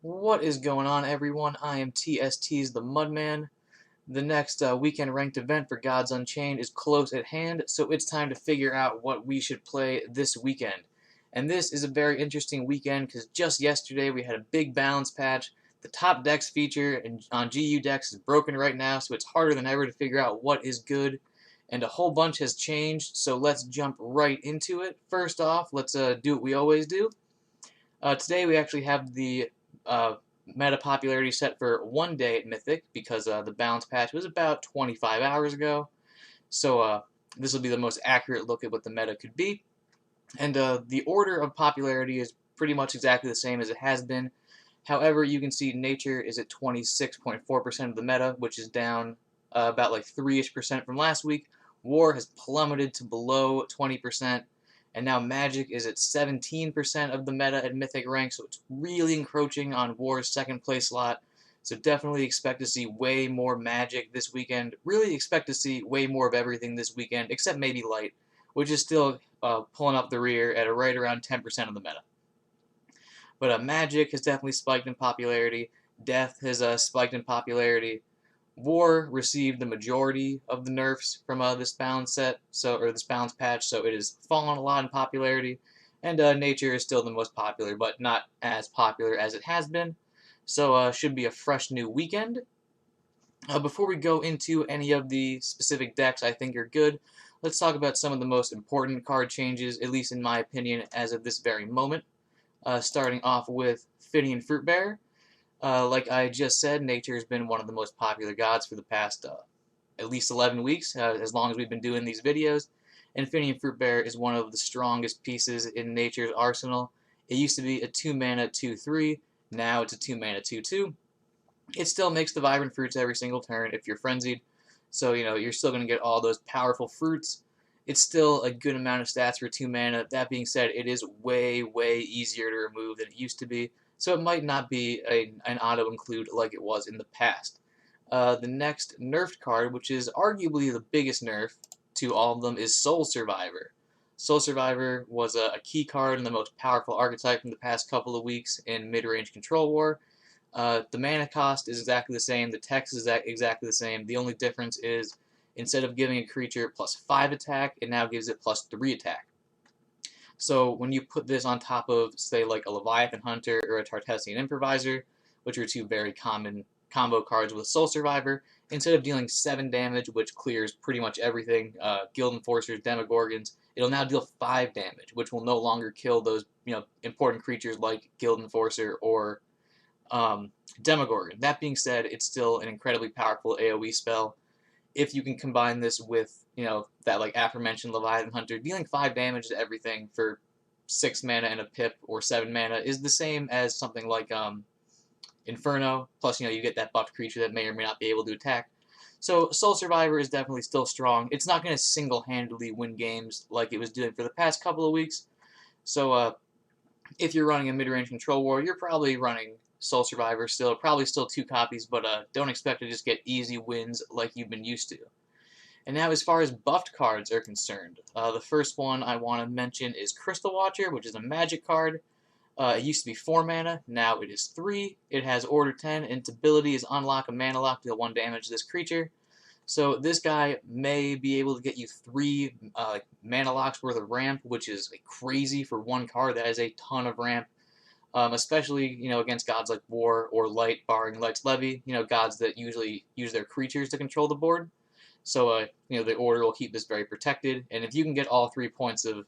What is going on, everyone? I am TST's the Mudman. The next weekend ranked event for Gods Unchained is close at hand, so it's time to figure out what we should play this weekend. And this is a very interesting weekend because just yesterday we had a big balance patch. The top decks feature on GU decks is broken right now, so it's harder than ever to figure out what is good. And a whole bunch has changed, so let's jump right into it. First off, let's do what we always do. Today we actually have the meta popularity set for 1 day at Mythic because the balance patch was about 25 hours ago. So this will be the most accurate look at what the meta could be. And the order of popularity is pretty much exactly the same as it has been. However, you can see Nature is at 26.4% of the meta, which is down about like 3-ish% from last week. War has plummeted to below 20%. And now Magic is at 17% of the meta at Mythic rank, so it's really encroaching on War's second place slot. So definitely expect to see way more Magic this weekend. Really expect to see way more of everything this weekend, except maybe Light, which is still pulling up the rear at right around 10% of the meta. But Magic has definitely spiked in popularity. Death has spiked in popularity. War received the majority of the nerfs from this balance set, or this balance patch, so it has fallen a lot in popularity. And Nature is still the most popular, but not as popular as it has been. So should be a fresh new weekend. Before we go into any of the specific decks I think are good, let's talk about some of the most important card changes, at least in my opinion, as of this very moment. Starting off with Finian Fruitbearer. Like I just said, Nature has been one of the most popular gods for the past at least 11 weeks, as long as we've been doing these videos. And Finian Fruitbearer is one of the strongest pieces in Nature's arsenal. It used to be a 2-mana 2/3, now it's a 2-mana 2/2. It still makes the Vibrant Fruits every single turn if you're Frenzied, so you're still going to get all those powerful fruits. It's still a good amount of stats for 2 mana. That being said, it is way, way easier to remove than it used to be, so it might not be an auto-include like it was in the past. The next nerfed card, which is arguably the biggest nerf to all of them, is Soul Survivor. Soul Survivor was a key card and the most powerful archetype from the past couple of weeks in Midrange Control War. The mana cost is exactly the same, the text is exactly the same. The only difference is instead of giving a creature +5 attack, it now gives it +3 attack. So when you put this on top of, say, like a Leviathan Hunter or a Tartessian Improviser, which are two very common combo cards with Soul Survivor, instead of dealing 7 damage, which clears pretty much everything, Guild Enforcers, Demogorgons, it'll now deal 5 damage, which will no longer kill those important creatures like Guild Enforcer or Demogorgon. That being said, it's still an incredibly powerful AoE spell. If you can combine this with, that like aforementioned Leviathan Hunter, dealing 5 damage to everything for 6 mana and a pip or 7 mana is the same as something like Inferno. Plus, you get that buffed creature that may or may not be able to attack. So Soul Survivor is definitely still strong. It's not going to single-handedly win games like it was doing for the past couple of weeks. So if you're running a mid-range control war, you're probably running Soul Survivor still, probably still 2 copies, but don't expect to just get easy wins like you've been used to. And now as far as buffed cards are concerned, the first one I want to mention is Crystal Watcher, which is a magic card. It used to be 4 mana, now it is 3. It has Order 10, and its ability is unlock a mana lock, deal 1 damage to this creature. So this guy may be able to get you 3 mana locks worth of ramp, which is crazy for 1 card. That is a ton of ramp. Especially against gods like War or Light, barring Light's Levy, gods that usually use their creatures to control the board. So the order will keep this very protected, and if you can get all 3 points of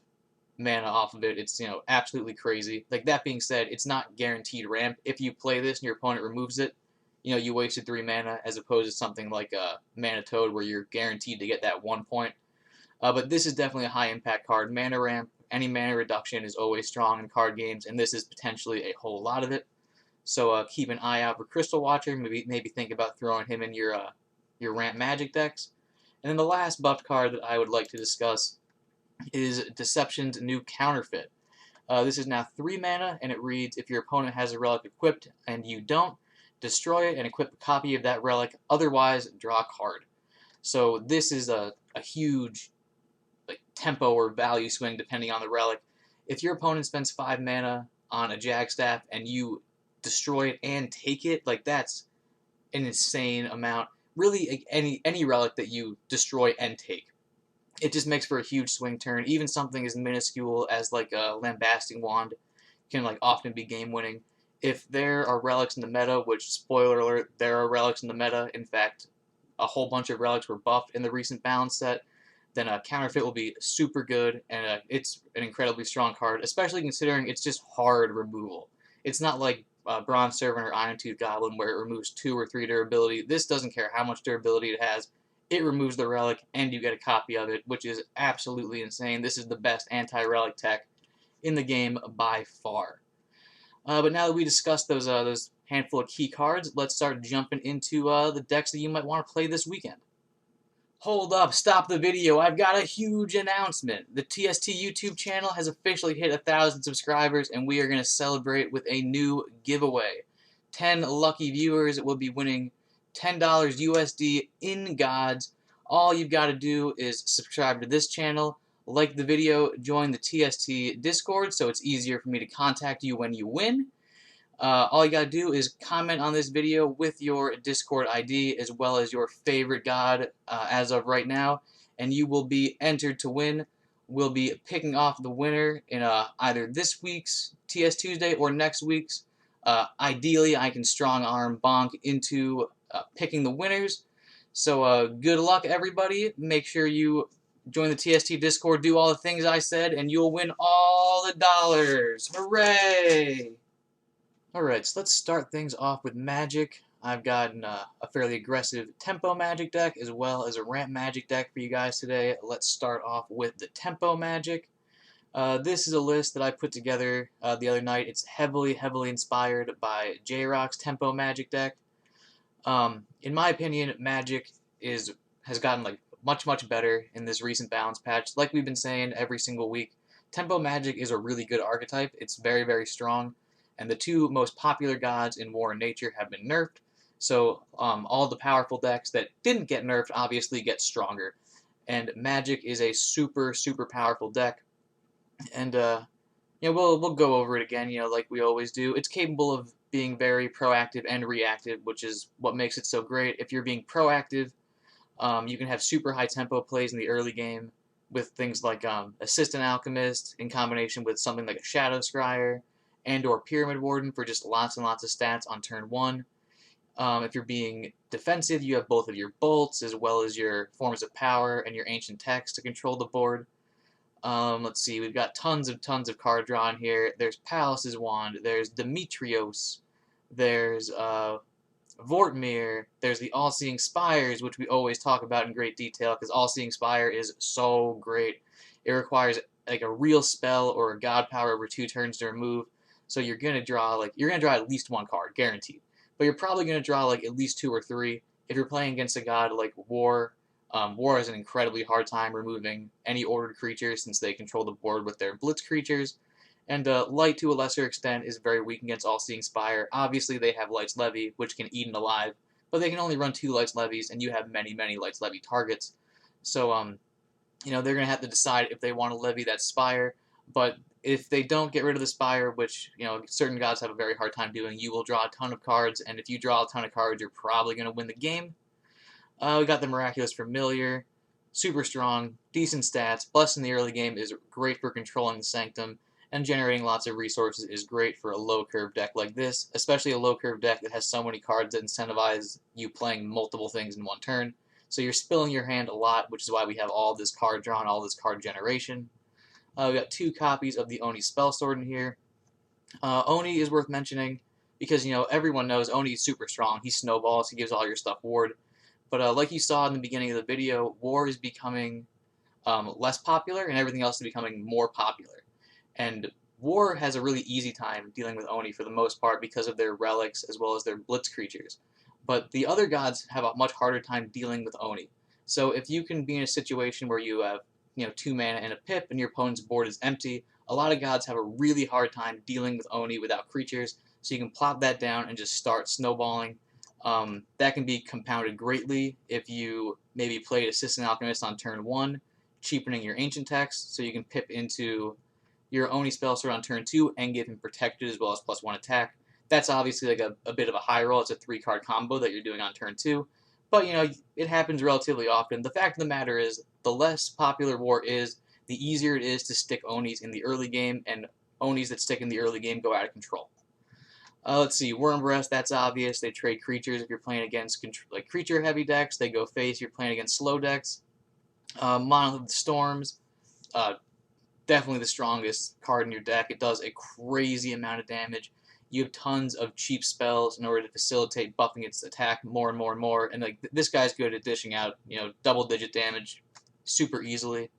mana off of it, it's absolutely crazy. Like, that being said, it's not guaranteed ramp. If you play this and your opponent removes it, you wasted 3 mana, as opposed to something like Mana Toad where you're guaranteed to get that 1 point. But this is definitely a high impact card. Mana ramp, any mana reduction is always strong in card games, and this is potentially a whole lot of it. So keep an eye out for Crystal Watcher. Maybe think about throwing him in your ramp magic decks. And then the last buffed card that I would like to discuss is Deception's new Counterfeit. This is now 3 mana, and it reads, if your opponent has a relic equipped and you don't, destroy it and equip a copy of that relic, otherwise draw a card. So this is a huge tempo or value swing depending on the relic. If your opponent spends 5 mana on a Jagstaff and you destroy it and take it, like that's an insane amount. Really, like, any relic that you destroy and take, it just makes for a huge swing turn. Even something as minuscule as like a lambasting wand can like often be game winning. If there are relics in the meta, which spoiler alert, there are relics in the meta. In fact, a whole bunch of relics were buffed in the recent balance set. Then Counterfeit will be super good, and it's an incredibly strong card, especially considering it's just hard removal. It's not like Bronze Servant or Iron Tooth Goblin where it removes 2 or 3 durability. This doesn't care how much durability it has. It removes the relic, and you get a copy of it, which is absolutely insane. This is the best anti-relic tech in the game by far. But now that we discussed those handful of key cards, let's start jumping into the decks that you might want to play this weekend. Hold up, stop the video, I've got a huge announcement. The TST YouTube channel has officially hit 1,000 subscribers, and we are going to celebrate with a new giveaway. 10 lucky viewers will be winning $10 USD in gods. All you've got to do is subscribe to this channel, like the video, join the TST Discord so it's easier for me to contact you when you win. All you gotta do is comment on this video with your Discord ID as well as your favorite god as of right now, and you will be entered to win. We'll be picking off the winner in either this week's TS Tuesday or next week's. Ideally, I can strong arm Bonk into picking the winners. So good luck, everybody. Make sure you join the TST Discord, do all the things I said, and you'll win all the dollars. Hooray! Alright, so let's start things off with Magic. I've got a fairly aggressive Tempo Magic deck as well as a Ramp Magic deck for you guys today. Let's start off with the Tempo Magic. This is a list that I put together the other night. It's heavily inspired by J-Rock's Tempo Magic deck. In my opinion, Magic has gotten like much better in this recent balance patch. Like we've been saying every single week, Tempo Magic is a really good archetype. It's very strong. And the 2 most popular gods in War and Nature have been nerfed, so all the powerful decks that didn't get nerfed obviously get stronger. And Magic is a super powerful deck, and you know, we'll go over it again, you know, like we always do. It's capable of being very proactive and reactive, which is what makes it so great. If you're being proactive, you can have super high tempo plays in the early game with things like Assistant Alchemist in combination with something like a Shadow Scryer and or Pyramid Warden for just lots and lots of stats on turn 1. If you're being defensive, you have both of your bolts as well as your forms of power and your ancient text to control the board. Let's see, we've got tons of card draw in here. There's Palace's Wand, there's Demetrios, there's Vortmir, there's the All-Seeing Spires, which we always talk about in great detail because All-Seeing Spire is so great. It requires like a real spell or a god power over 2 turns to remove. So you're gonna draw at least 1 card, guaranteed. But you're probably gonna draw like at least 2 or 3. If you're playing against a god like War, War has an incredibly hard time removing any ordered creatures since they control the board with their blitz creatures. And Light, to a lesser extent, is very weak against All-Seeing Spire. Obviously, they have Light's Levy, which can eat it alive, but they can only run 2 Light's Levies, and you have many Light's Levy targets. So, you know, they're gonna have to decide if they want to levy that Spire. But if they don't get rid of the Spire, which, you know, certain gods have a very hard time doing, you will draw a ton of cards, and if you draw a ton of cards, you're probably going to win the game. We got the Miraculous Familiar, super strong, decent stats, Bless in the early game is great for controlling the Sanctum, and generating lots of resources is great for a low-curve deck like this, especially a low-curve deck that has so many cards that incentivize you playing multiple things in one turn. So you're spilling your hand a lot, which is why we have all this card draw and all this card generation. We got 2 copies of the Oni Spellsword in here. Oni is worth mentioning because, you know, everyone knows Oni is super strong. He snowballs, he gives all your stuff ward. But like you saw in the beginning of the video, War is becoming less popular and everything else is becoming more popular. And War has a really easy time dealing with Oni for the most part because of their relics as well as their blitz creatures. But the other gods have a much harder time dealing with Oni. So if you can be in a situation where you have, you know, 2 mana and a pip and your opponent's board is empty, a lot of gods have a really hard time dealing with Oni without creatures, so you can plop that down and just start snowballing. That can be compounded greatly if you maybe played Assistant Alchemist on turn 1, cheapening your ancient text, so you can pip into your Oni Spellsword on turn 2 and give him protected as well as +1 attack. That's obviously like a bit of a high roll. It's a 3-card combo that you're doing on turn 2. But, it happens relatively often. The fact of the matter is, the less popular War is, the easier it is to stick Onis in the early game, and Onis that stick in the early game go out of control. Let's see, Worm Breast, that's obvious. They trade creatures if you're playing against like creature-heavy decks. They go face if you're playing against slow decks. Monolith of the Storms, definitely the strongest card in your deck. It does a crazy amount of damage. You have tons of cheap spells in order to facilitate buffing its attack more and more and more. And like this guy's good at dishing out, double-digit damage super easily.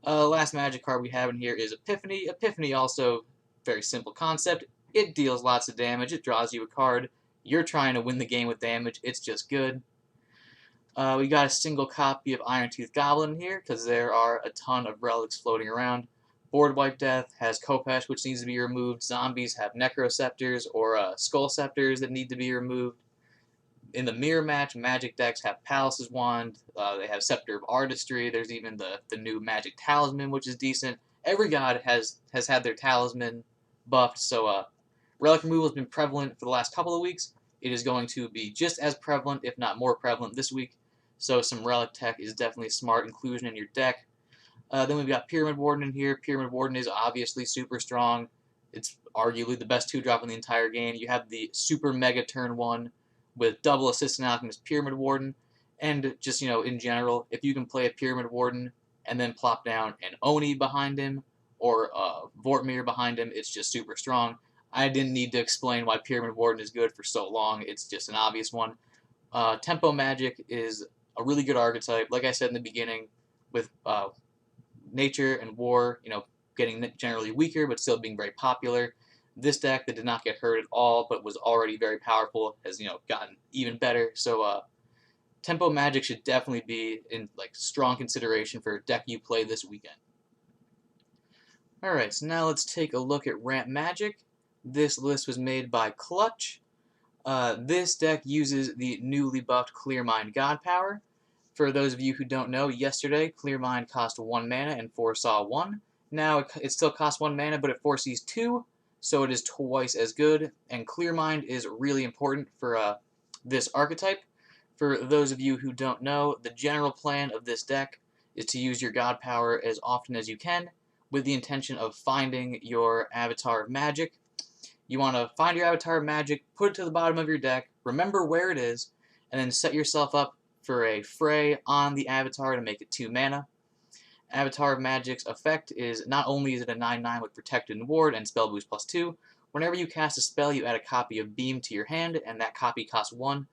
Last magic card we have in here is Epiphany. Epiphany also very simple concept. It deals lots of damage. It draws you a card. You're trying to win the game with damage. It's just good. We got a single copy of Iron Tooth Goblin here because there are a ton of relics floating around. Board Wipe Death has Kopesh, which needs to be removed. Zombies have Necrosceptors or Skull Scepters that need to be removed. In the mirror match, Magic decks have Palace's Wand. They have Scepter of Artistry. There's even the new Magic Talisman, which is decent. Every god has had their Talisman buffed, so relic removal has been prevalent for the last couple of weeks. It is going to be just as prevalent, if not more prevalent, this week. So some relic tech is definitely a smart inclusion in your deck. Then we've got Pyramid Warden in here. Pyramid Warden is obviously super strong. It's arguably the best 2-drop in the entire game. You have the super mega turn 1 with double Assistant Alchemist Pyramid Warden. And just, in general, if you can play a Pyramid Warden and then plop down an Oni behind him or Vortmir behind him, it's just super strong. I didn't need to explain why Pyramid Warden is good for so long. It's just an obvious one. Tempo Magic is a really good archetype. Like I said in the beginning, with Nature and War, getting generally weaker but still being very popular. This deck that did not get hurt at all but was already very powerful has, gotten even better. So Tempo Magic should definitely be in strong consideration for a deck you play this weekend. Alright, so now let's take a look at Ramp Magic. This list was made by Clutch. This deck uses the newly buffed Clear Mind God Power. For those of you who don't know, yesterday Clear Mind cost 1 mana and foresaw 1. Now it still costs 1 mana, but it foresees 2, so it is twice as good. And Clear Mind is really important for this archetype. For those of you who don't know, the general plan of this deck is to use your God Power as often as you can, with the intention of finding your Avatar of Magic. You want to find your Avatar of Magic, put it to the bottom of your deck, remember where it is, and then set yourself up for a fray on the Avatar to make it 2 mana. Avatar of Magic's effect is not only is it a 9/9 with Protected and Ward and Spell Boost +2, whenever you cast a spell you add a copy of Beam to your hand, and that copy costs 1.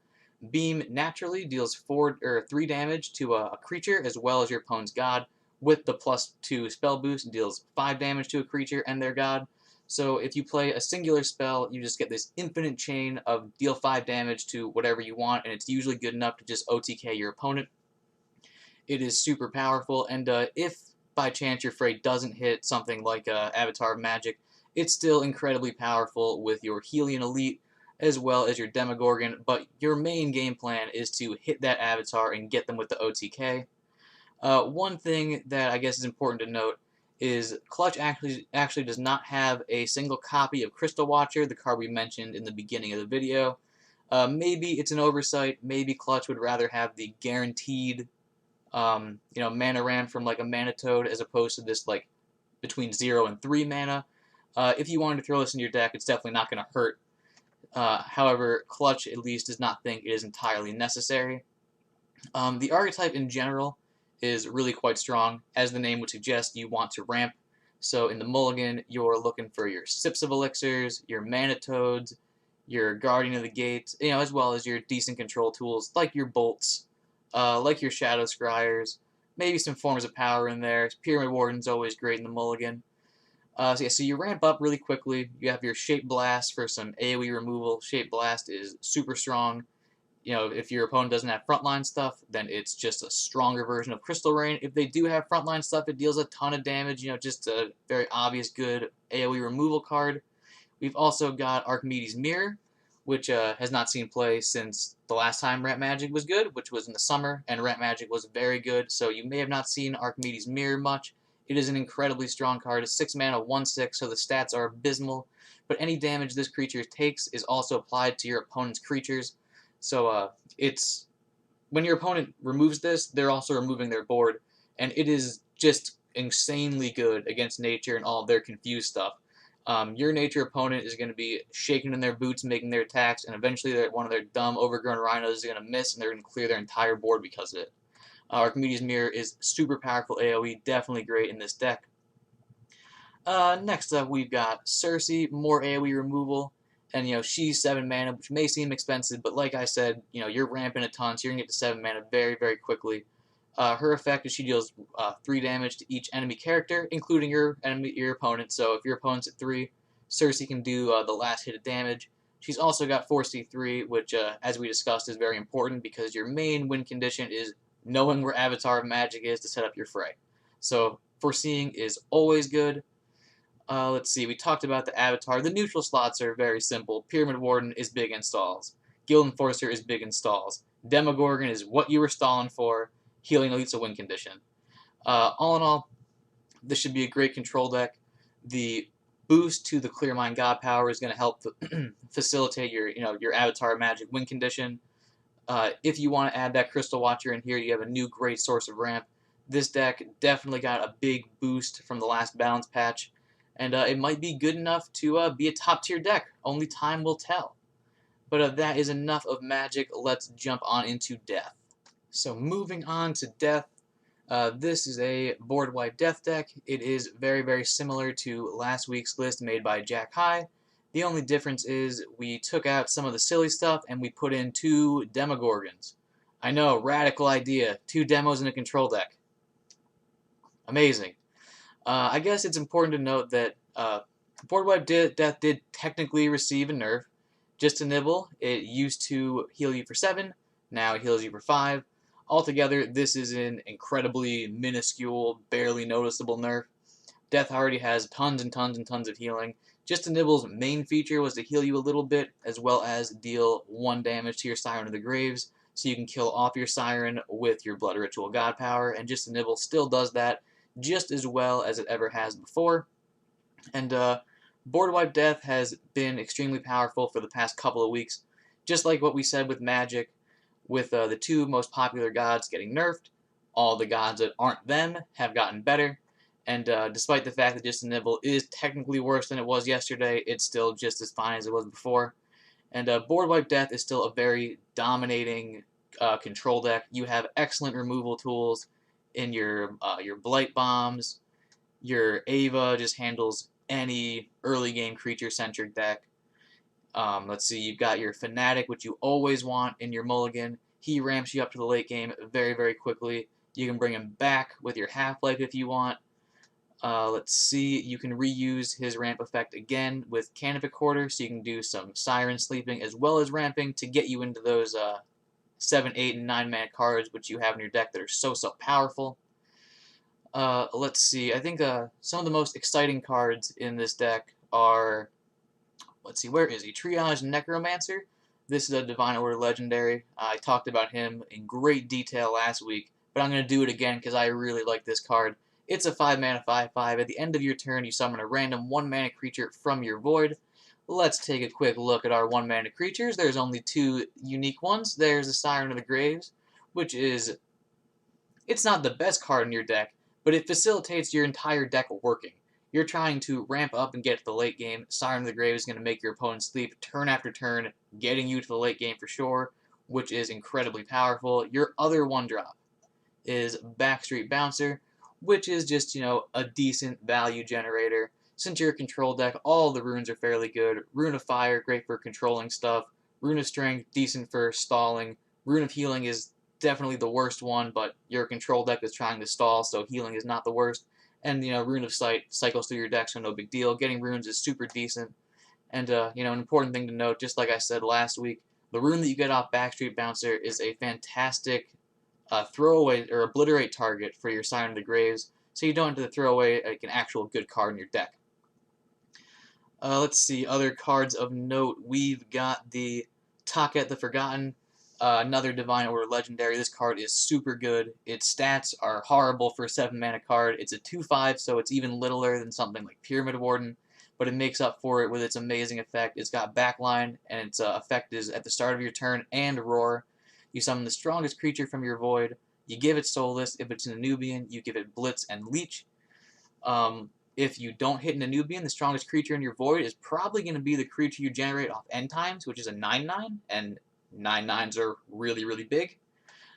Beam naturally deals 3 damage to a creature as well as your opponent's god, with the +2 spell boost deals 5 damage to a creature and their god. So if you play a singular spell, you just get this infinite chain of deal 5 damage to whatever you want, and it's usually good enough to just OTK your opponent. It is super powerful, and if by chance your fray doesn't hit something like Avatar of Magic, it's still incredibly powerful with your Helion Elite as well as your Demogorgon, but your main game plan is to hit that Avatar and get them with the OTK. One thing that I guess is important to note is Clutch actually does not have a single copy of Crystal Watcher, the card we mentioned in the beginning of the video. Maybe it's an oversight. Maybe Clutch would rather have the guaranteed, mana ramp from like a Mana Toad as opposed to this between 0 and 3 mana. If you wanted to throw this in your deck, it's definitely not going to hurt. However, Clutch at least does not think it is entirely necessary. The archetype in general is really quite strong. As the name would suggest, you want to ramp. So in the mulligan, you're looking for your Sips of Elixirs, your Mana Toads, your Guardian of the Gate, as well as your decent control tools like your Bolts, like your Shadow Scryers, maybe some forms of power in there. Pyramid Warden's always great in the mulligan. So you ramp up really quickly. You have your Shape Blast for some AoE removal. Shape Blast is super strong. If your opponent doesn't have frontline stuff, then it's just a stronger version of Crystal Rain. If they do have frontline stuff, it deals a ton of damage, just a very obvious good AoE removal card. We've also got Archimedes' Mirror, which has not seen play since the last time Ramp Magic was good, which was in the summer, and Ramp Magic was very good, so you may have not seen Archimedes' Mirror much. It is an incredibly strong card. It's 6 mana, 1/6, so the stats are abysmal, but any damage this creature takes is also applied to your opponent's creatures. So it's when your opponent removes this, they're also removing their board, and it is just insanely good against nature and all of their confused stuff. Your nature opponent is going to be shaking in their boots, making their attacks, and eventually one of their dumb, overgrown rhinos is going to miss, and they're going to clear their entire board because of it. Archimedes' Mirror is super powerful AoE, definitely great in this deck. Next up, we've got Cersei, more AoE removal, and she's 7 mana, which may seem expensive, but like I said, you're ramping a ton, so you're gonna get to 7 mana very, very quickly. Her effect is she deals 3 damage to each enemy character, including your opponent. So if your opponent's at 3, Cersei can do the last hit of damage. She's also got Foresee 3, which, as we discussed, is very important because your main win condition is knowing where Avatar of Magic is to set up your fray. So foreseeing is always good. Let's see, we talked about the Avatar. The neutral slots are very simple. Pyramid Warden is big in stalls. Guild Enforcer is big in stalls. Demogorgon is what you were stalling for. Healing Elite's a win condition. All in all, this should be a great control deck. The boost to the Clear Mind God Power is going to help facilitate your Avatar Magic win condition. If you want to add that Crystal Watcher in here, you have a new great source of ramp. This deck definitely got a big boost from the last balance patch, and it might be good enough to be a top tier deck. Only time will tell. But that is enough of Magic. Let's jump on into Death. So moving on to Death, this is a board-wide Death deck. It is very, very similar to last week's list made by Jack High. The only difference is we took out some of the silly stuff and we put in 2 Demogorgons. I know, radical idea. 2 demos in a control deck. Amazing. I guess it's important to note that board-wide Death did technically receive a nerf. Just to nibble, it used to heal you for 7, now it heals you for 5. Altogether, this is an incredibly minuscule, barely noticeable nerf. Death already has tons and tons and tons of healing. Just to Nibble's main feature was to heal you a little bit, as well as deal 1 damage to your Siren of the Graves, so you can kill off your Siren with your Blood Ritual God Power, and Just to Nibble still does that just as well as it ever has before. And Board Wipe Death has been extremely powerful for the past couple of weeks. Just like what we said with Magic, with the 2 most popular gods getting nerfed, all the gods that aren't them have gotten better. And despite the fact that Just a Nibble is technically worse than it was yesterday, it's still just as fine as it was before. And Board Wipe Death is still a very dominating control deck. You have excellent removal tools in your Blight Bombs. Your Ava just handles any early game creature-centric deck. Let's see, you've got your Fanatic, which you always want in your Mulligan. He ramps you up to the late game very, very quickly. You can bring him back with your Half-Life if you want. Let's see, you can reuse his ramp effect again with Canopy Quarter, so you can do some Siren Sleeping as well as ramping to get you into those 7, 8, and 9 mana cards which you have in your deck that are so powerful. Let's see, I think some of the most exciting cards in this deck are, let's see, where is he? Triage Necromancer. This is a Divine Order Legendary. I talked about him in great detail last week, but I'm going to do it again because I really like this card. It's a 5 mana 5/5. At the end of your turn, you summon a random 1 mana creature from your void. Let's take a quick look at our 1 mana creatures. There's only 2 unique ones. There's the Siren of the Graves, which is, it's not the best card in your deck, but it facilitates your entire deck working. You're trying to ramp up and get to the late game. Siren of the Grave is going to make your opponent sleep turn after turn, getting you to the late game for sure, which is incredibly powerful. Your other 1-drop is Backstreet Bouncer, which is just, a decent value generator. Since you're a control deck, all the runes are fairly good. Rune of Fire, great for controlling stuff. Rune of Strength, decent for stalling. Rune of Healing is definitely the worst one, but your control deck is trying to stall, so healing is not the worst. And, Rune of Sight cycles through your deck, so no big deal. Getting runes is super decent. And, an important thing to note, just like I said last week, the rune that you get off Backstreet Bouncer is a fantastic throwaway or obliterate target for your Siren of the Graves, so you don't have to throw away like an actual good card in your deck. Let's see, other cards of note. We've got the Taket the Forgotten. Another Divine Order Legendary. This card is super good. Its stats are horrible for a 7-mana card. It's a 2/5, so it's even littler than something like Pyramid Warden, but it makes up for it with its amazing effect. It's got backline, and its effect is at the start of your turn and Roar. You summon the strongest creature from your void. You give it Soulless. If it's an Anubian, you give it Blitz and Leech. If you don't hit an Anubian, the strongest creature in your void is probably going to be the creature you generate off End Times, which is a 9/9, and 9/9s are really, really big.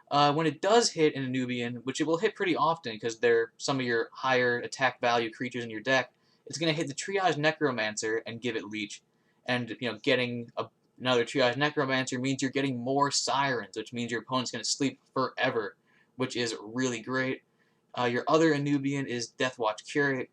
When it does hit an Anubian, which it will hit pretty often because they're some of your higher attack value creatures in your deck, it's going to hit the Triage Necromancer and give it Leech. And, getting another Triage Necromancer means you're getting more Sirens, which means your opponent's going to sleep forever, which is really great. Your other Anubian is Deathwatch Curate,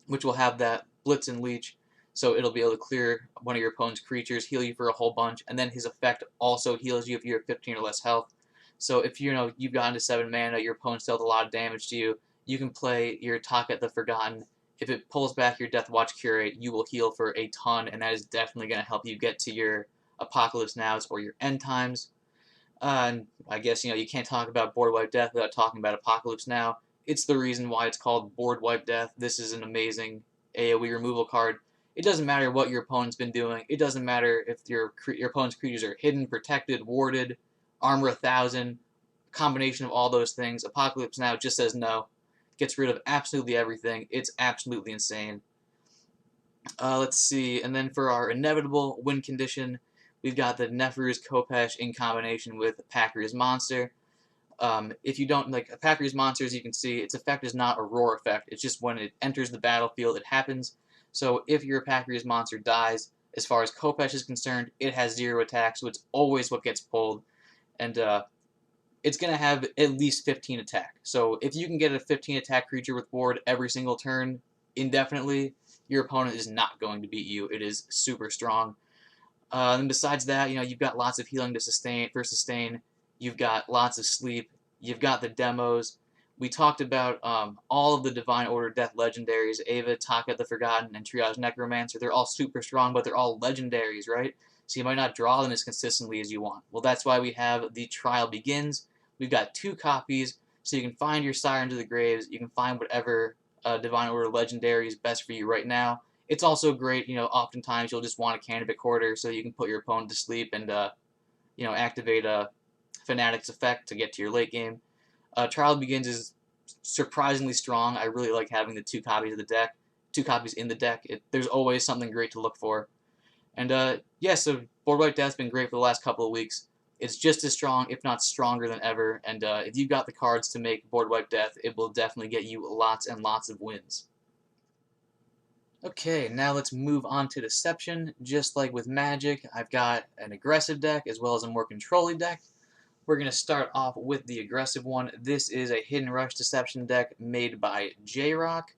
which will have that Blitz and Leech, so it'll be able to clear one of your opponent's creatures, heal you for a whole bunch, and then his effect also heals you if you have 15 or less health. So if you've gotten to 7 mana, your opponent's dealt a lot of damage to you, you can play your Taka the Forgotten. If it pulls back your Deathwatch Curate, you will heal for a ton, and that is definitely going to help you get to your Apocalypse Nows or your End Times. And I guess, you can't talk about Board Wipe Death without talking about Apocalypse Now. It's the reason why it's called Board Wipe Death. This is an amazing AoE removal card. It doesn't matter what your opponent's been doing. It doesn't matter if your opponent's creatures are hidden, protected, warded, armor 1,000, combination of all those things. Apocalypse Now just says no. Gets rid of absolutely everything. It's absolutely insane. Let's see. And then for our inevitable win condition, we've got the Neferu's Khopesh in combination with Pakria's Monster. If you don't like Pakria's Monster, as you can see, its effect is not a roar effect. It's just when it enters the battlefield, it happens. So if your Pakria's Monster dies, as far as Khopesh is concerned, it has 0 attack, so it's always what gets pulled. And it's going to have at least 15 attack. So if you can get a 15 attack creature with ward every single turn indefinitely, your opponent is not going to beat you. It is super strong. And besides that, you've got lots of healing to sustain. You've got lots of sleep. You've got the demos. We talked about all of the Divine Order Death legendaries, Ava, Taka the Forgotten, and Triage Necromancer. They're all super strong, but they're all legendaries, right? So you might not draw them as consistently as you want. Well, that's why we have the Trial Begins. We've got 2 copies, so you can find your Sirens of the Graves. You can find whatever Divine Order legendary is best for you right now. It's also great, oftentimes you'll just want a Candidate Quarter so you can put your opponent to sleep and, activate a Fanatic's effect to get to your late game. Trial Begins is surprisingly strong. I really like having the 2 copies of the deck, 2 copies in the deck. There's always something great to look for. And so Board Wipe Death's been great for the last couple of weeks. It's just as strong, if not stronger than ever. And if you've got the cards to make Board Wipe Death, it will definitely get you lots and lots of wins. Okay, now let's move on to Deception. Just like with Magic, I've got an aggressive deck as well as a more controlling deck. We're going to start off with the aggressive one. This is a Hidden Rush Deception deck made by J-Rock.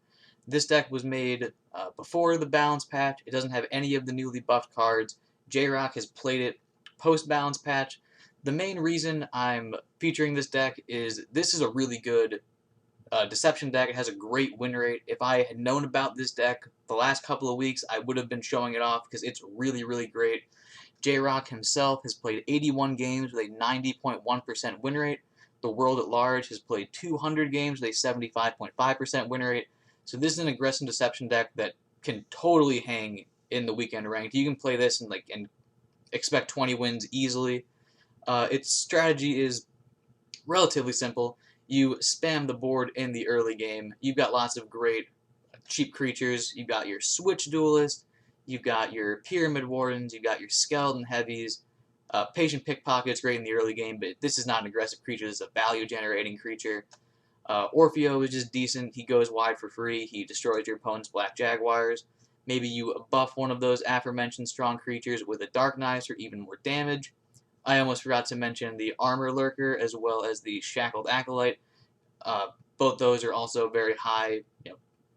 This deck was made before the balance patch. It doesn't have any of the newly buffed cards. J-Rock has played it post-balance patch. The main reason I'm featuring this deck is this is a really good Deception deck. It has a great win rate. If I had known about this deck the last couple of weeks, I would have been showing it off because it's really, really great. J-Rock himself has played 81 games with a 90.1% win rate. The world at large has played 200 games with a 75.5% win rate. So this is an aggressive Deception deck that can totally hang in the weekend ranked. You can play this and expect 20 wins easily. Its strategy is relatively simple. You spam the board in the early game. You've got lots of great cheap creatures. You've got your Switch Duelist. You've got your Pyramid Wardens. You've got your Skeleton Heavies. Patient Pickpocket's great in the early game, but this is not an aggressive creature. This is a value-generating creature. Orfeo is just decent. He goes wide for free. He destroys your opponent's Black Jaguars. Maybe you buff one of those aforementioned strong creatures with a Dark Knives for even more damage. I almost forgot to mention the Armor Lurker as well as the Shackled Acolyte. Both those are also very high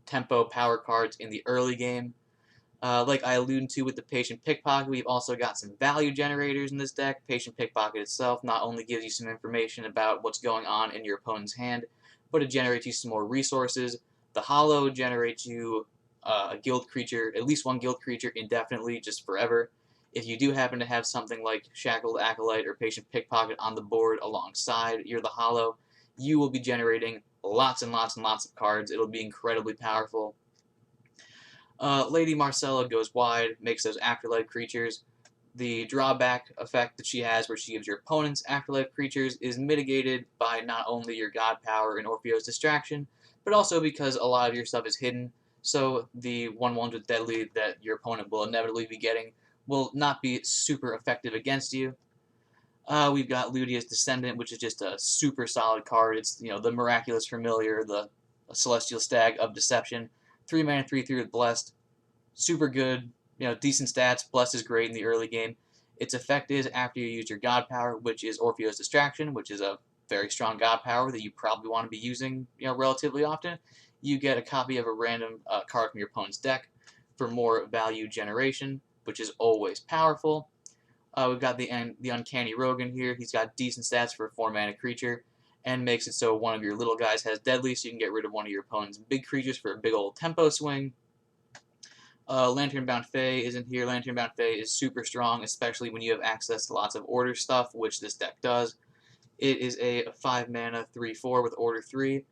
tempo power cards in the early game. Like I alluded to with the Patient Pickpocket, we've also got some value generators in this deck. Patient Pickpocket itself not only gives you some information about what's going on in your opponent's hand, but it generates you some more resources. The Hollow generates you a guild creature, at least one guild creature indefinitely, just forever. If you do happen to have something like Shackled Acolyte or Patient Pickpocket on the board alongside You're the Hollow, you will be generating lots and lots and lots of cards. It'll be incredibly powerful. Lady Marcella goes wide, makes those afterlife creatures. The drawback effect that she has, where she gives your opponents afterlife creatures, is mitigated by not only your god power and Orpheo's distraction, but also because a lot of your stuff is hidden, so the 1/1s with deadly that your opponent will inevitably be getting will not be super effective against you. We've got Ludia's Descendant, which is just a super solid card. It's, you know, the Miraculous Familiar, the Celestial Stag of Deception. 3 mana, 3/3 with Blessed. Super good, you know, decent stats. Blessed is great in the early game. Its effect is after you use your god power, which is Orpheo's Distraction, which is a very strong god power that you probably want to be using, you know, relatively often. You get a copy of a random card from your opponent's deck for more value generation, which is always powerful. We've got the Uncanny Rogue in here. He's got decent stats for a 4-mana creature, and makes it so one of your little guys has deadly, so you can get rid of one of your opponent's big creatures for a big old tempo swing. Lantern-Bound Fae is in here. Lantern-Bound Fae is super strong, especially when you have access to lots of order stuff, which this deck does. It is a 5-mana 3/4 with Order 3.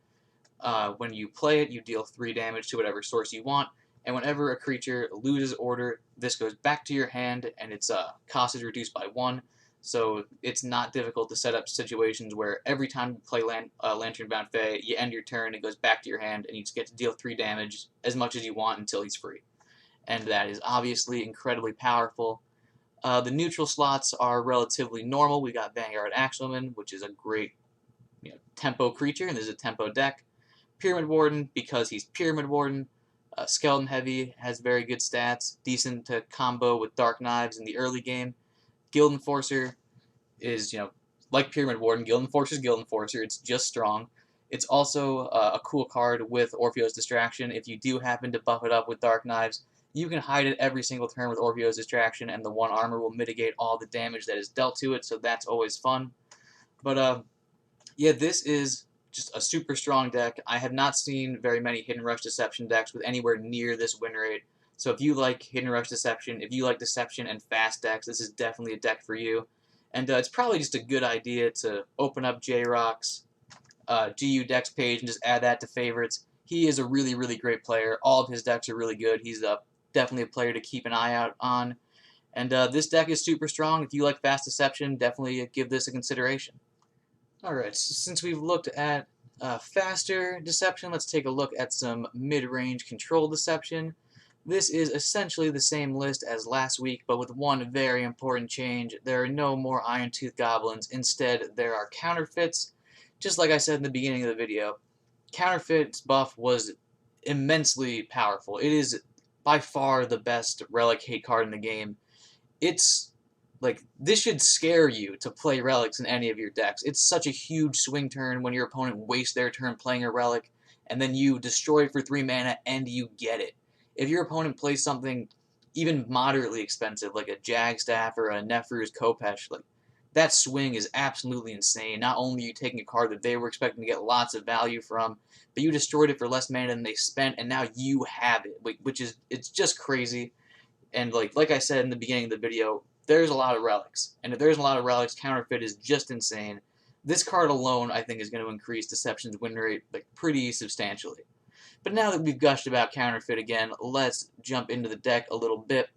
When you play it, you deal 3 damage to whatever source you want, and whenever a creature loses order, this goes back to your hand, and its cost is reduced by 1, so it's not difficult to set up situations where every time you play Lantern-Bound Fae, you end your turn, it goes back to your hand, and you just get to deal 3 damage as much as you want until he's free. And that is obviously incredibly powerful. The neutral slots are relatively normal. We got Vanguard Axleman, which is a great, you know, tempo creature, and this is a tempo deck. Pyramid Warden, because he's Pyramid Warden. Skeleton Heavy has very good stats, decent to combo with Dark Knives in the early game. Guild Enforcer is, you know, like Pyramid Warden. Guild Enforcer is Guild Enforcer. It's just strong. It's also a cool card with Orpheo's Distraction. If you do happen to buff it up with Dark Knives, you can hide it every single turn with Orpheo's Distraction, and the 1 armor will mitigate all the damage that is dealt to it, so that's always fun. But, yeah, this is just a super strong deck. I have not seen very many Hidden Rush Deception decks with anywhere near this win rate. So if you like Hidden Rush Deception, if you like Deception and fast decks, this is definitely a deck for you. And it's probably just a good idea to open up J-Rock's GU decks page and just add that to favorites. He is a really, really great player. All of his decks are really good. He's definitely a player to keep an eye out on. And this deck is super strong. If you like fast Deception, definitely give this a consideration. Alright, so since we've looked at faster Deception, let's take a look at some mid-range Control Deception. This is essentially the same list as last week, but with one very important change. There are no more Iron Tooth Goblins. Instead, there are counterfeits. Just like I said in the beginning of the video, Counterfeit's buff was immensely powerful. It is by far the best Relic hate card in the game. It's like, this should scare you to play Relics in any of your decks. It's such a huge swing turn when your opponent wastes their turn playing a Relic, and then you destroy it for 3 mana and you get it. If your opponent plays something even moderately expensive, like a Jagstaff or a Nefru's Kopesh, like, that swing is absolutely insane. Not only are you taking a card that they were expecting to get lots of value from, but you destroyed it for less mana than they spent, and now you have it, which is, it's just crazy. And like I said in the beginning of the video, there's a lot of Relics. And if there's a lot of Relics, Counterfeit is just insane. This card alone, I think, is going to increase Deception's win rate like pretty substantially. But now that we've gushed about Counterfeit again, let's jump into the deck a little bit.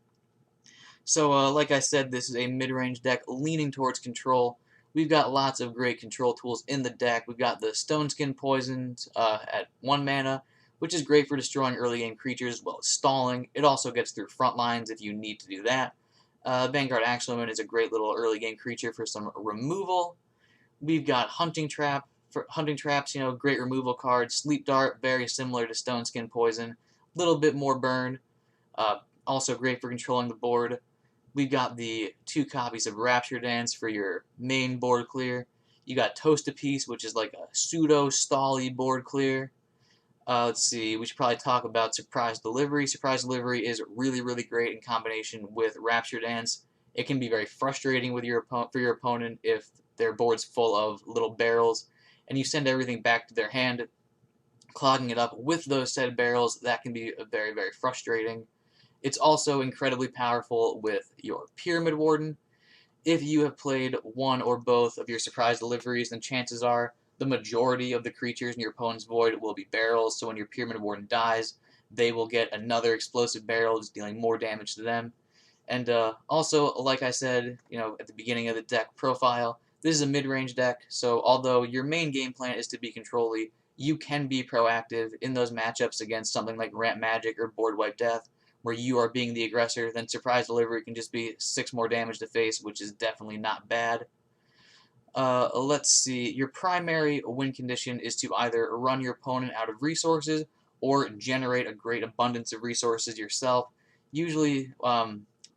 So, like I said, this is a mid-range deck leaning towards control. We've got lots of great control tools in the deck. We've got the Stoneskin Poisons at 1 mana, which is great for destroying early game creatures as well as stalling. It also gets through front lines if you need to do that. Vanguard Axleman is a great little early game creature for some removal. We've got Hunting Trap. For Hunting Traps, you know, great removal card. Sleep Dart, very similar to Stoneskin Poison. A little bit more burn. Also great for controlling the board. We've got the 2 copies of Rapture Dance for your main board clear. You got Toast a Piece, which is like a pseudo-stally board clear. Let's see, we should probably talk about Surprise Delivery. Surprise Delivery is really, really great in combination with Rapture Dance. It can be very frustrating with for your opponent if their board's full of little barrels, and you send everything back to their hand, clogging it up with those said barrels. That can be very, very frustrating. It's also incredibly powerful with your Pyramid Warden. If you have played one or both of your surprise deliveries, then chances are the majority of the creatures in your opponent's void will be barrels, so when your Pyramid Warden dies, they will get another explosive barrel, just dealing more damage to them. And also, like I said, at the beginning of the deck profile, this is a mid-range deck, so although your main game plan is to be control-y, you can be proactive in those matchups against something like Ramp Magic or Board Wipe Death, where you are being the aggressor. Then Surprise Delivery can just be 6 more damage to face, which is definitely not bad. Let's see, your primary win condition is to either run your opponent out of resources or generate a great abundance of resources yourself, usually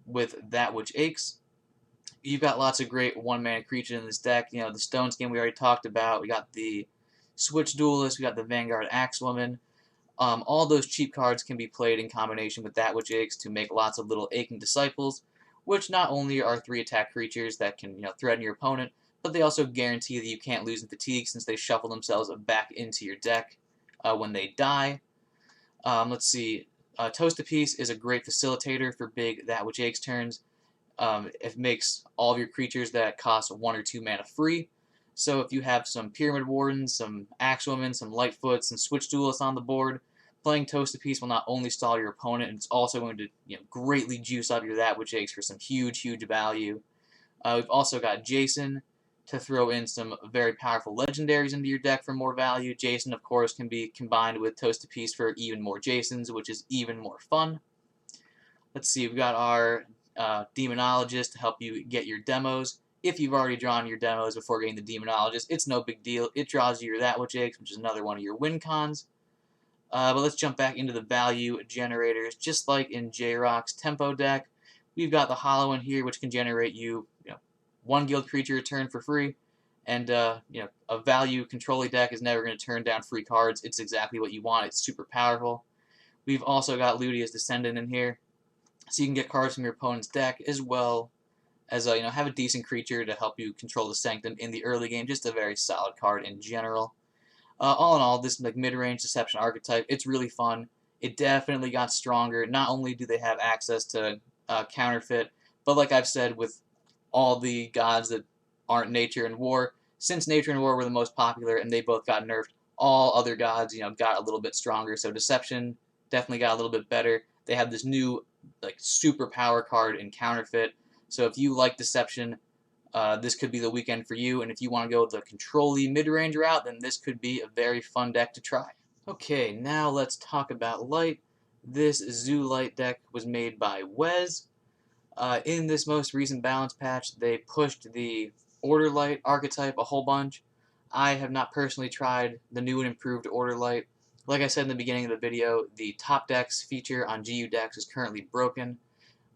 with That Which Aches. You've got lots of great one-mana creatures in this deck. The Stone Skin we already talked about. We got the Switch Duelist. We got the Vanguard Axewoman. All those cheap cards can be played in combination with That Which Aches to make lots of little aching disciples, which not only are 3-attack creatures that can threaten your opponent, but they also guarantee that you can't lose in fatigue since they shuffle themselves back into your deck when they die. Let's see. Toast a Piece is a great facilitator for big That Which Aches turns. It makes all of your creatures that cost 1 or 2 mana free. So if you have some Pyramid Wardens, some Axewomen, some Lightfoot, some Switch Duelists on the board, playing Toast a Piece will not only stall your opponent, it's also going to greatly juice up your That Which Aches for some huge value. We've also got Jason to throw in some very powerful legendaries into your deck for more value. Jason, of course, can be combined with Toast a Piece for even more Jasons, which is even more fun. Let's see, we've got our Demonologist to help you get your demos. If you've already drawn your demos before getting the Demonologist, it's no big deal. It draws you your That Which Aches, which is another one of your win cons. But let's jump back into the value generators. Just like in J-Rock's Tempo deck, we've got the Hollow in here, which can generate you, 1 guild creature a turn for free. And a value control deck is never going to turn down free cards. It's exactly what you want. It's super powerful. We've also got Ludia's Descendant in here, so you can get cards from your opponent's deck as well as have a decent creature to help you control the Sanctum in the early game. Just a very solid card in general. All in all, this mid-range Deception archetype, it's really fun. It definitely got stronger. Not only do they have access to counterfeit, but like I've said with all the gods that aren't Nature and War, since Nature and War were the most popular and they both got nerfed, all other gods got a little bit stronger. So Deception definitely got a little bit better. They have this new super power card in counterfeit. So if you like Deception, this could be the weekend for you, and if you want to go the control-y mid-range route, then this could be a very fun deck to try. Okay, now let's talk about Light. This Zoolight deck was made by Wes. In this most recent balance patch, they pushed the Order Light archetype a whole bunch. I have not personally tried the new and improved Order Light. Like I said in the beginning of the video, the Top Decks feature on GU decks is currently broken.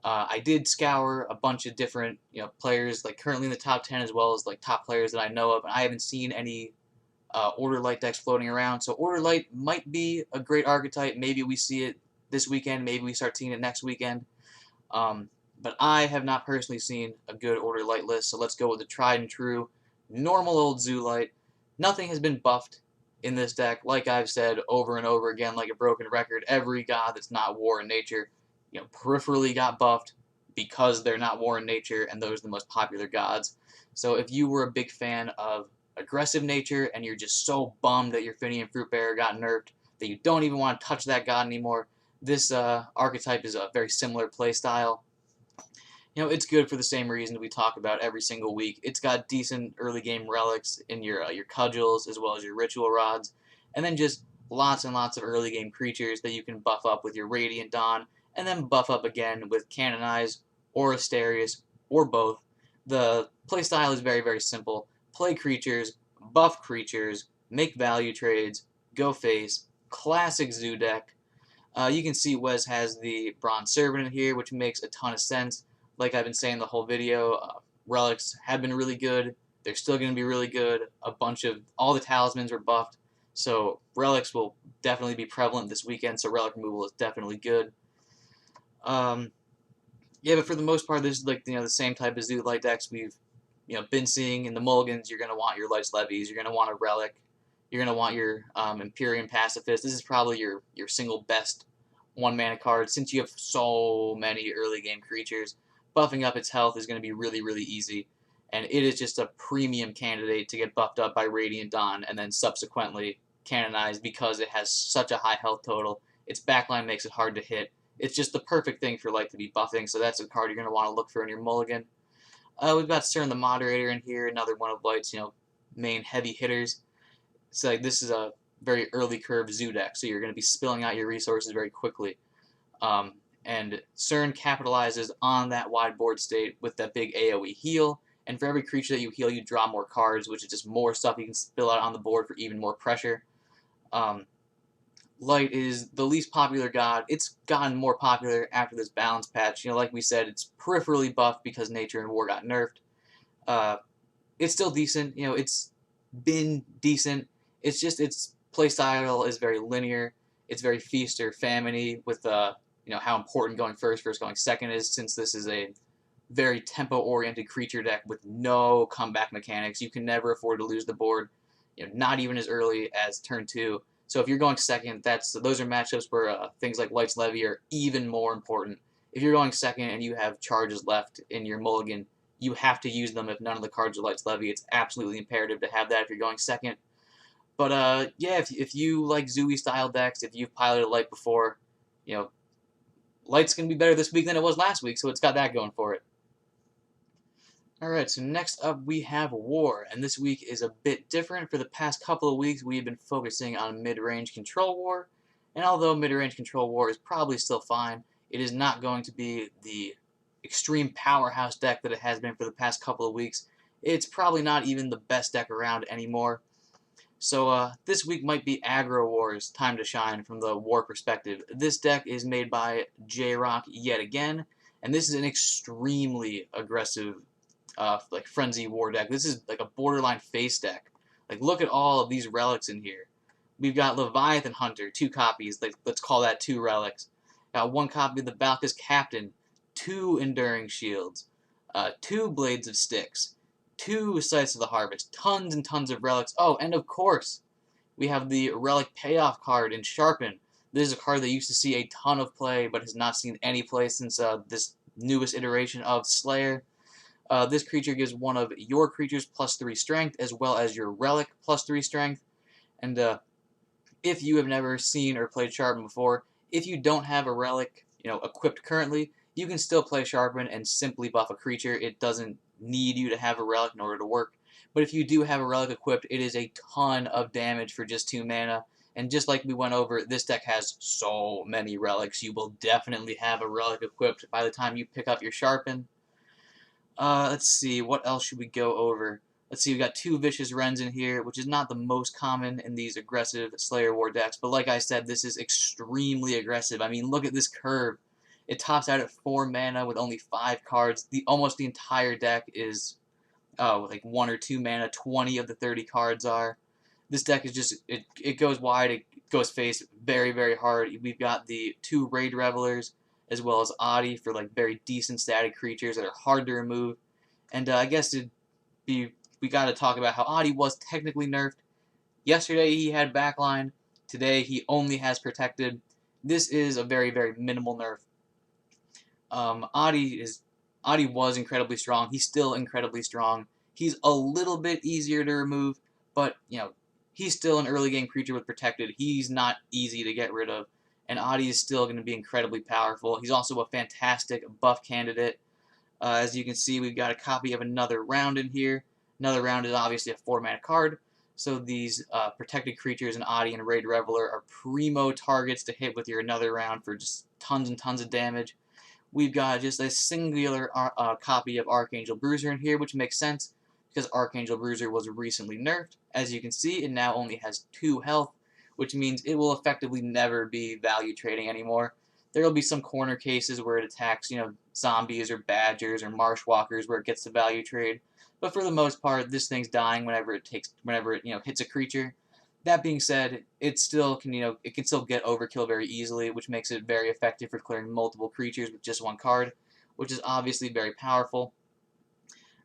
I did scour a bunch of different players currently in the top 10 as well as top players that I know of, and I haven't seen any Order Light decks floating around. So Order Light might be a great archetype. Maybe we see it this weekend. Maybe we start seeing it next weekend. But I have not personally seen a good Order Light list, so let's go with the tried and true normal old Zoolight. Nothing has been buffed in this deck. Like I've said over and over again, like a broken record, every god that's not War in Nature peripherally got buffed because they're not War in Nature, and those are the most popular gods. So if you were a big fan of aggressive nature and you're just so bummed that your Finian Fruitbearer got nerfed that you don't even want to touch that god anymore, this archetype is a very similar playstyle. It's good for the same reason we talk about every single week. It's got decent early game relics in your cudgels as well as your ritual rods, and then just lots and lots of early game creatures that you can buff up with your Radiant Dawn, and then buff up again with Canonize or Asterius or both. The playstyle is very simple. Play creatures, buff creatures, make value trades, go face, classic zoo deck. You can see Wes has the Bronze Servant in here, which makes a ton of sense. Like I've been saying the whole video, relics have been really good. They're still going to be really good. All the talismans were buffed, so relics will definitely be prevalent this weekend, so relic removal is definitely good. Yeah, but for the most part, this is the same type of Zoolight decks we've been seeing in the mulligans. You're going to want your Lights Levies. You're going to want a relic. You're going to want your Empyrean Pacifist. This is probably your single best 1-mana card. Since you have so many early game creatures, buffing up its health is going to be really, really easy. And it is just a premium candidate to get buffed up by Radiant Dawn and then subsequently canonized because it has such a high health total. Its backline makes it hard to hit. It's just the perfect thing for Light to be buffing, so that's a card you're going to want to look for in your mulligan. We've got Cern the Moderator in here, another one of Light's main heavy hitters. So this is a very early curve zoo deck, so you're going to be spilling out your resources very quickly. And Cern capitalizes on that wide board state with that big AoE heal, and for every creature that you heal, you draw more cards, which is just more stuff you can spill out on the board for even more pressure. Light is the least popular god. It's gotten more popular after this balance patch. Like we said, it's peripherally buffed because Nature and War got nerfed. It's still decent. It's been decent. It's just its playstyle is very linear. It's very feast or famine-y with how important going first versus going second is, since this is a very tempo-oriented creature deck with no comeback mechanics. You can never afford to lose the board, not even as early as turn 2. So if you're going second, those are matchups where things like Light's Levy are even more important. If you're going second and you have charges left in your mulligan, you have to use them if none of the cards are Light's Levy. It's absolutely imperative to have that if you're going second. But yeah, if you like Zooey style decks, if you've piloted Light before, Light's going to be better this week than it was last week, so it's got that going for it. Alright, so next up we have War, and this week is a bit different. For the past couple of weeks we have been focusing on Midrange Control War, and although Midrange Control War is probably still fine, it is not going to be the extreme powerhouse deck that it has been for the past couple of weeks. It's probably not even the best deck around anymore. So this week might be Aggro War's time to shine from the War perspective. This deck is made by J-Rock yet again, and this is an extremely aggressive Frenzy War deck. This is like a borderline face deck. Look at all of these relics in here. We've got Leviathan Hunter, 2 copies. Let's call that 2 relics. Got 1 copy of the Valka's Captain, 2 Enduring Shields, 2 Blades of Styx, 2 Scythes of the Harvest, tons and tons of relics. Oh, and of course, we have the Relic Payoff card in Sharpen. This is a card that used to see a ton of play, but has not seen any play since this newest iteration of Slayer. This creature gives one of your creatures +3 strength, as well as your relic +3 strength. And if you have never seen or played Sharpen before, if you don't have a relic, equipped currently, you can still play Sharpen and simply buff a creature. It doesn't need you to have a relic in order to work. But if you do have a relic equipped, it is a ton of damage for just 2 mana. And just like we went over, this deck has so many relics. You will definitely have a relic equipped by the time you pick up your Sharpen. Let's see, what else should we go over? Let's see, we got 2 Vicious Wrens in here, which is not the most common in these aggressive Slayer War decks, but like I said, this is extremely aggressive. I mean, look at this curve. It tops out at 4 mana with only 5 cards. Almost the entire deck is 1 or 2 mana, 20 of the 30 cards are. This deck is just, it goes wide, it goes face very, very hard. We've got the 2 Raid Revelers, as well as Adi for very decent static creatures that are hard to remove. And I guess we got to talk about how Adi was technically nerfed. Yesterday he had backline. Today he only has protected. This is a very, very minimal nerf. Adi was incredibly strong. He's still incredibly strong. He's a little bit easier to remove, but he's still an early game creature with protected. He's not easy to get rid of. And Adi is still going to be incredibly powerful. He's also a fantastic buff candidate. As you can see, we've got a copy of Another Round in here. Another Round is obviously a 4-mana card, so these protected creatures in Adi and Raid Reveler are primo targets to hit with your Another Round for just tons and tons of damage. We've got just a singular copy of Archangel Bruiser in here, which makes sense, because Archangel Bruiser was recently nerfed. As you can see, it now only has 2 health, which means it will effectively never be value trading anymore. There will be some corner cases where it attacks, zombies or badgers or marshwalkers where it gets the value trade. But for the most part, this thing's dying whenever it hits a creature. That being said, it still can, it can still get overkill very easily, which makes it very effective for clearing multiple creatures with just 1 card, which is obviously very powerful.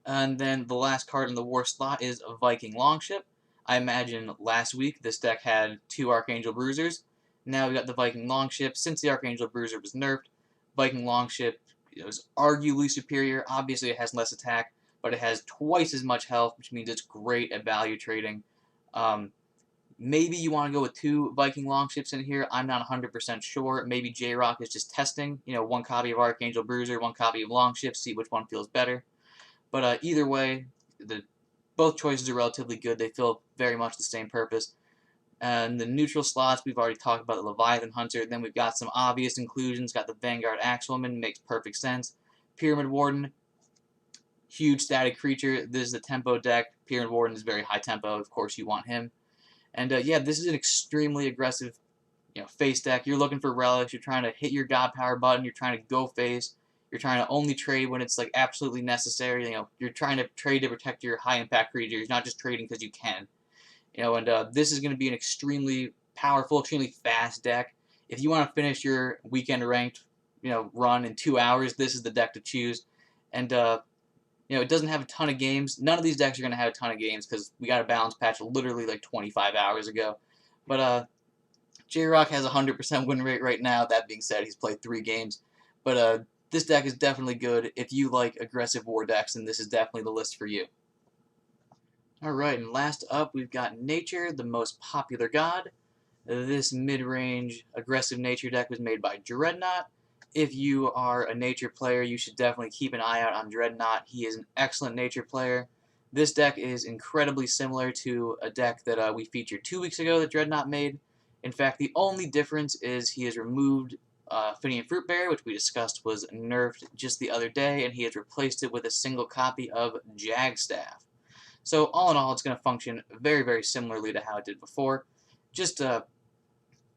And then the last card in the War slot is a Viking Longship. I imagine last week this deck had 2 Archangel Bruisers. Now we got the Viking Longship. Since the Archangel Bruiser was nerfed, Viking Longship is arguably superior. Obviously, it has less attack, but it has twice as much health, which means it's great at value trading. Maybe you want to go with 2 Viking Longships in here. I'm not 100% sure. Maybe J-Rock is just testing. 1 copy of Archangel Bruiser, 1 copy of Longship, see which one feels better. But either way, both choices are relatively good. They fill very much the same purpose. And the neutral slots, we've already talked about the Leviathan Hunter. Then we've got some obvious inclusions. Got the Vanguard Axwoman, makes perfect sense. Pyramid Warden, huge static creature. This is the tempo deck. Pyramid Warden is very high tempo. Of course, you want him. And yeah, this is an extremely aggressive, face deck. You're looking for relics. You're trying to hit your God Power button. You're trying to go face. You're trying to only trade when it's like absolutely necessary. You're trying to trade to protect your high impact creatures, not just trading because you can. And this is going to be an extremely powerful, extremely fast deck. If you want to finish your weekend ranked, run in 2 hours, this is the deck to choose. And it doesn't have a ton of games. None of these decks are going to have a ton of games because we got a balance patch literally like 25 hours ago. But J-Rock has a 100% win rate right now. That being said, he's played 3 games. But this deck is definitely good. If you like aggressive war decks, then this is definitely the list for you. Alright, and last up we've got Nature, the most popular god. This mid-range aggressive nature deck was made by Dreadnought. If you are a nature player, you should definitely keep an eye out on Dreadnought. He is an excellent nature player. This deck is incredibly similar to a deck that we featured 2 weeks ago that Dreadnought made. In fact, the only difference is he has removed Finian Fruitberry, which we discussed was nerfed just the other day, and he has replaced it with a single copy of Jagstaff. So all in all, it's going to function very, very similarly to how it did before. Just a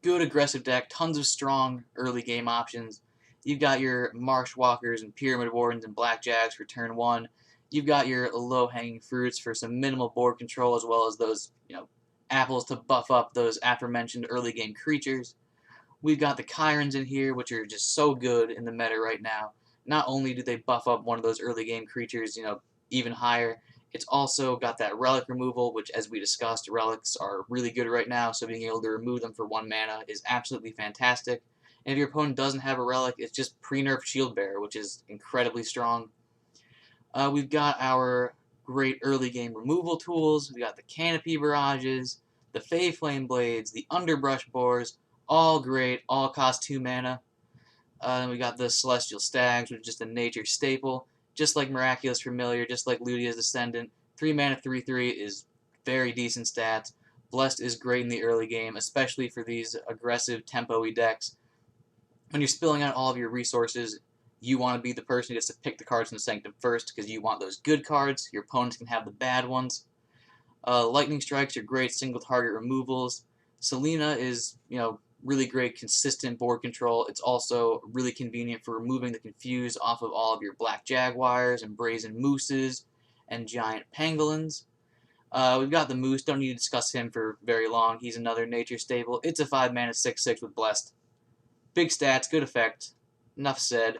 good aggressive deck, tons of strong early game options. You've got your Marsh Walkers and Pyramid Wardens and Blackjacks for turn 1. You've got your low-hanging fruits for some minimal board control, as well as those, apples to buff up those aforementioned early game creatures. We've got the Chirons in here, which are just so good in the meta right now. Not only do they buff up one of those early game creatures, even higher, it's also got that relic removal, which, as we discussed, relics are really good right now, so being able to remove them for 1 mana is absolutely fantastic. And if your opponent doesn't have a relic, it's just pre-nerfed Shield Bearer, which is incredibly strong. We've got our great early game removal tools. We've got the Canopy Barrages, the Fey Flame Blades, the Underbrush Boars, all great, all cost 2 mana. Then we got the Celestial Stags, which is just a nature staple. Just like Miraculous Familiar, just like Ludia's Descendant, 3 mana 3/3 is very decent stats. Blessed is great in the early game, especially for these aggressive tempo-y decks. When you're spilling out all of your resources, you want to be the person who gets to pick the cards in the Sanctum first, because you want those good cards. Your opponents can have the bad ones. Lightning Strikes are great single target removals. Selena is, really great consistent board control. It's also really convenient for removing the Confuse off of all of your Black Jaguars and Brazen Mooses and Giant Pangolins. We've got the Moose. Don't need to discuss him for very long. He's another nature staple. It's a 5 mana 6/6 with Blessed. Big stats, good effect. Enough said.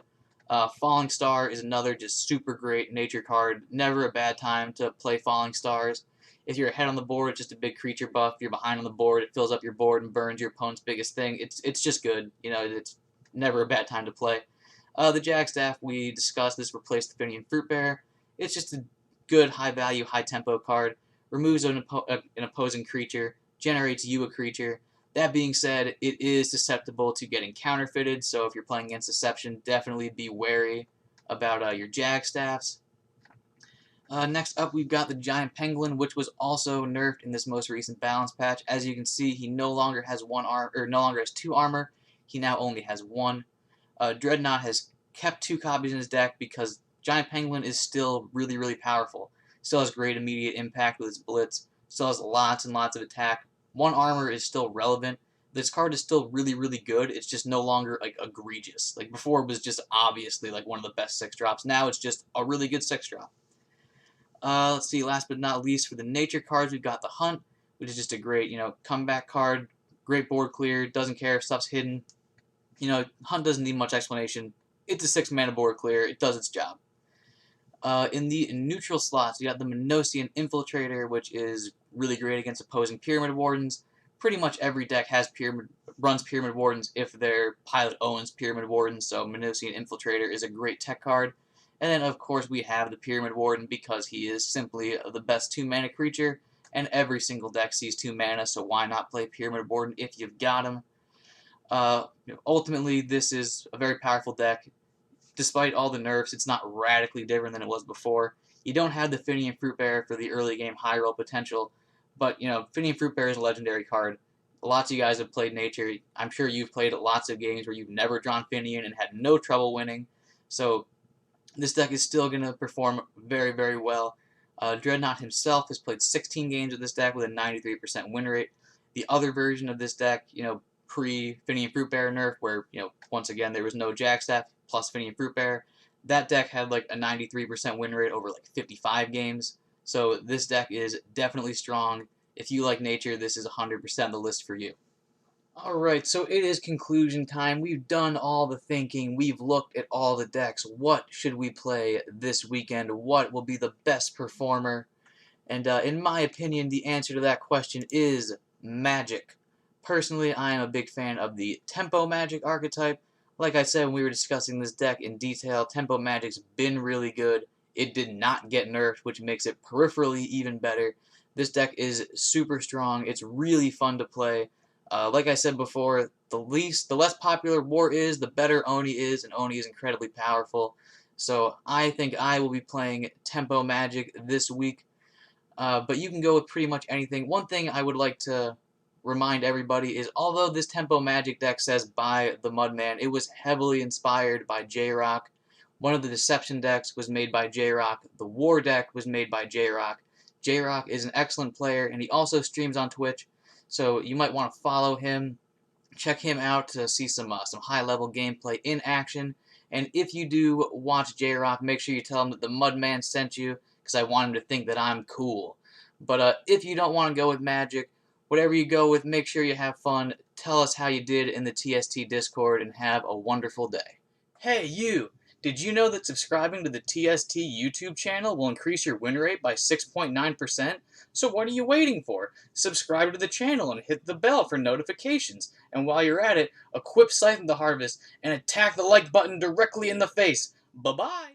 Falling Star is another just super great nature card. Never a bad time to play Falling Stars. If you're ahead on the board, it's just a big creature buff. If you're behind on the board, it fills up your board and burns your opponent's biggest thing. It's just good. It's never a bad time to play. The Jagstaff we discussed. This replaced the Finian Fruitbearer. It's just a good high-value, high-tempo card. Removes an opposing creature. Generates you a creature. That being said, it is susceptible to getting counterfeited, so if you're playing against Deception, definitely be wary about your Jagstaffs. Next up, we've got the Giant Pangolin, which was also nerfed in this most recent balance patch. As you can see, he no longer has 2 armor. He now only has 1. Dreadnought has kept 2 copies in his deck because Giant Pangolin is still really, really powerful. Still has great immediate impact with his Blitz. Still has lots and lots of attack. 1 armor is still relevant. This card is still really, really good. It's just no longer egregious. Before, it was just obviously one of the best 6-drops. Now it's just a really good 6-drop. Let's see, last but not least, for the nature cards, we've got the Hunt, which is just a great, comeback card. Great board clear, doesn't care if stuff's hidden. Hunt doesn't need much explanation. It's a 6-mana board clear, it does its job. In the neutral slots, you got the Minosian Infiltrator, which is really great against opposing Pyramid Wardens. pretty much every deck runs Pyramid Wardens if their pilot owns Pyramid Wardens, so Manosian Infiltrator is a great tech card. And then, of course, we have the Pyramid Warden because he is simply the best 2-mana creature, and every single deck sees 2 mana, so why not play Pyramid Warden if you've got him? Ultimately, this is a very powerful deck. Despite all the nerfs, it's not radically different than it was before. You don't have the Finian Fruitbearer for the early game high roll potential, but Finian Fruitbearer is a legendary card. Lots of you guys have played Nature. I'm sure you've played lots of games where you've never drawn Finian and had no trouble winning. So this deck is still going to perform very, very well. Dreadnought himself has played 16 games with this deck with a 93% win rate. The other version of this deck, pre-Finian Fruitbearer nerf, where, once again, there was no Jackstaff plus Finian Fruitbearer, that deck had like a 93% win rate over like 55 games. So this deck is definitely strong. If you like Nature, this is 100% the list for you. Alright, so it is conclusion time. We've done all the thinking. We've looked at all the decks. What should we play this weekend? What will be the best performer? And in my opinion, the answer to that question is Magic. Personally, I am a big fan of the Tempo Magic archetype. Like I said when we were discussing this deck in detail, Tempo Magic's been really good. It did not get nerfed, which makes it peripherally even better. This deck is super strong. It's really fun to play. Like I said before, the less popular War is, the better Oni is, and Oni is incredibly powerful. So I think I will be playing Tempo Magic this week. But you can go with pretty much anything. One thing I would like to remind everybody is, although this Tempo Magic deck says by the Mudman, it was heavily inspired by J-Rock. One of the Deception decks was made by J-Rock. The War deck was made by J-Rock. J-Rock is an excellent player, and he also streams on Twitch, so you might want to follow him. Check him out to see some high-level gameplay in action. And if you do watch J-Rock, make sure you tell him that the Mudman sent you, because I want him to think that I'm cool. But if you don't want to go with Magic, whatever you go with, make sure you have fun. Tell us how you did in the TST Discord, and have a wonderful day. Hey, you! Did you know that subscribing to the TST YouTube channel will increase your win rate by 6.9%? So what are you waiting for? Subscribe to the channel and hit the bell for notifications. And while you're at it, equip Scythe to Harvest and attack the like button directly in the face. Bye-bye!